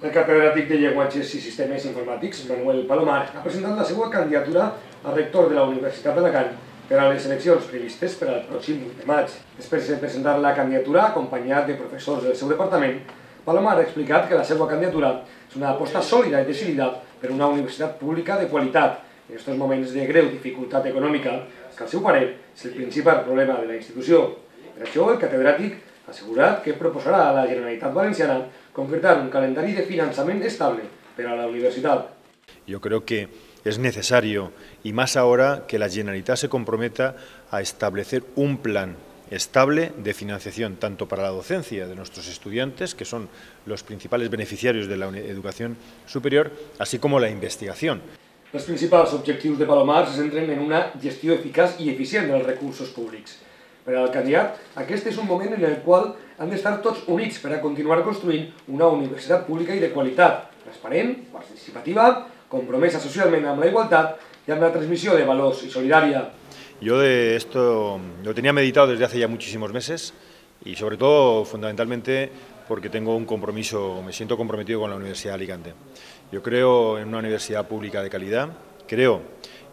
El catedràtic de Llenguatges i Sistemes Informàtics, Manuel Palomar, ha presentat la seva candidatura a rector de la Universitat d'Alacant per a les eleccions previstes per al pròxim 8 de maig. Després de presentar la candidatura, acompanyat de professors del seu departament, Palomar ha explicat que la seva candidatura és una aposta sòlida i decidida per una universitat pública de qualitat en aquests moments de greu dificultat econòmica, que al seu parer és el principal problema de la institució. Per això, el catedràtic ha assegurat que proposarà a la Generalitat Valenciana concretar un calendari de finançament estable per a la universitat. Yo creo que es necesario, y más ahora, que la Generalitat se comprometa a establecer un plan estable de financiación tanto para la docencia de nuestros estudiantes, que son los principales beneficiarios de la educación superior, así como la investigación. Els principals objectius de Palomar se centren en una gestió eficaç i eficient dels recursos públics. Per al candidat, aquest és un moment en el qual han d'estar tots units per a continuar construint una universitat pública i de qualitat, transparent, participativa, compromesa socialment amb la igualtat y amb la transmisión de valors y solidaria. Yo de esto lo tenía meditado desde hace ya muchísimos meses y sobre todo, fundamentalmente, porque tengo un compromiso, me siento comprometido con la Universidad de Alicante. Yo creo en una universidad pública de calidad, creo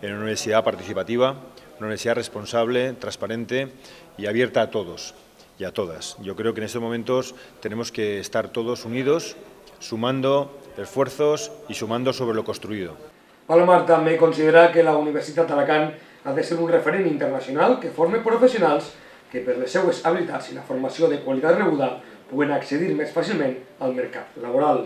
en una universidad participativa, una universidad responsable, transparente y abierta a todos y a todas. Yo creo que en estos momentos tenemos que estar todos unidos, sumando esfuerzos y sumando sobre lo construido. Palomar també considera que la Universitat d'Alacant ha de ser un referent internacional que forme professionals que per les seues habilitats i la formació de qualitat rebuda puguen accedir més fàcilment al mercat laboral.